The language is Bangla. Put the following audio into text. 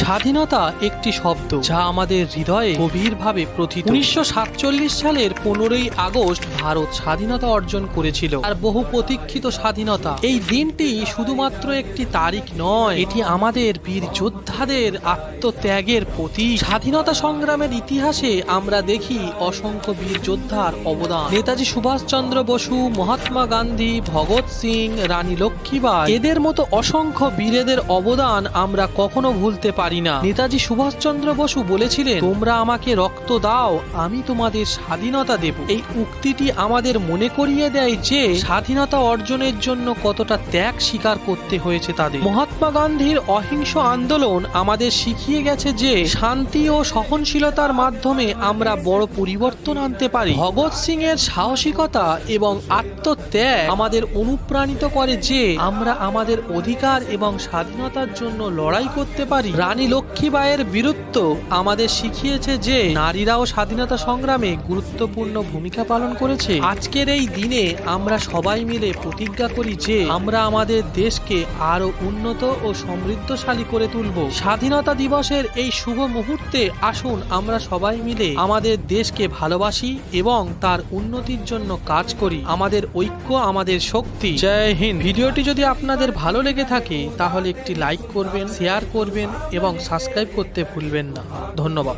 স্বাধীনতা একটি শব্দ যা আমাদের হৃদয়ে গভীরভাবে প্রথিত। 1947 সালের 15ই আগস্ট ভারত স্বাধীনতা অর্জন করেছিল। আর বহু প্রতীক্ষিত স্বাধীনতা। এই দিনটি শুধুমাত্র একটি তারিখ নয়, এটি আমাদের বীর যোদ্ধাদের আত্মত্যাগের প্রতীক। স্বাধীনতা সংগ্রামের ইতিহাসে আমরা দেখি অসংখ্য বীর যোদ্ধার অবদান। নেতাজি সুভাষচন্দ্র বসু, মহাত্মা গান্ধী, ভগৎ সিং, রানী লক্ষ্মীবাঈ, এদের মতো অসংখ্য বীরেদের অবদান আমরা কখনো ভুলতে পারি না। নেতাজি সুভাষচন্দ্র বসু বলেছিলেন, তোমরা আমাকে রক্ত দাও, আমি তোমাদের স্বাধীনতা দেব। এই উক্তিটি আমাদের মনে করিয়ে দেয় যে স্বাধীনতা অর্জনের জন্য কতটা ত্যাগ স্বীকার করতে হয়েছে তাদের। মহাত্মা গান্ধীর অহিংস আন্দোলন আমাদের শিখিয়ে গেছে যে শান্তি ও সহনশীলতার মাধ্যমে আমরা বড় পরিবর্তন আনতে পারি। ভগৎ সিং এর সাহসিকতা এবং আত্মত্যাগ আমাদের অনুপ্রাণিত করে যে আমরা আমাদের অধিকার এবং স্বাধীনতার জন্য লড়াই করতে পারি। রানী লক্ষ্মীবাঈয়ের বীরত্ব আমাদের শিখিয়েছে যে নারীরাও স্বাধীনতা সংগ্রামে গুরুত্বপূর্ণ ভূমিকা পালন করেছে। আজকের এই দিনে আমরা সবাই মিলে প্রতিজ্ঞা করি যে আমরা আমাদের দেশকে আরো উন্নত ও সমৃদ্ধশালী করে তুলব। স্বাধীনতা দিবসের এই শুভ মুহূর্তে আসুন আমরা সবাই মিলে আমাদের দেশকে ভালোবাসি এবং তার উন্নতির জন্য কাজ করি। আমাদের ঐক্য আমাদের শক্তি। জয় হিন্দ। ভিডিওটি যদি আপনাদের ভালো লেগে থাকে তাহলে একটি লাইক করবেন, শেয়ার করবেন এবং সাবস্ক্রাইব করতে ভুলবেন না। ধন্যবাদ।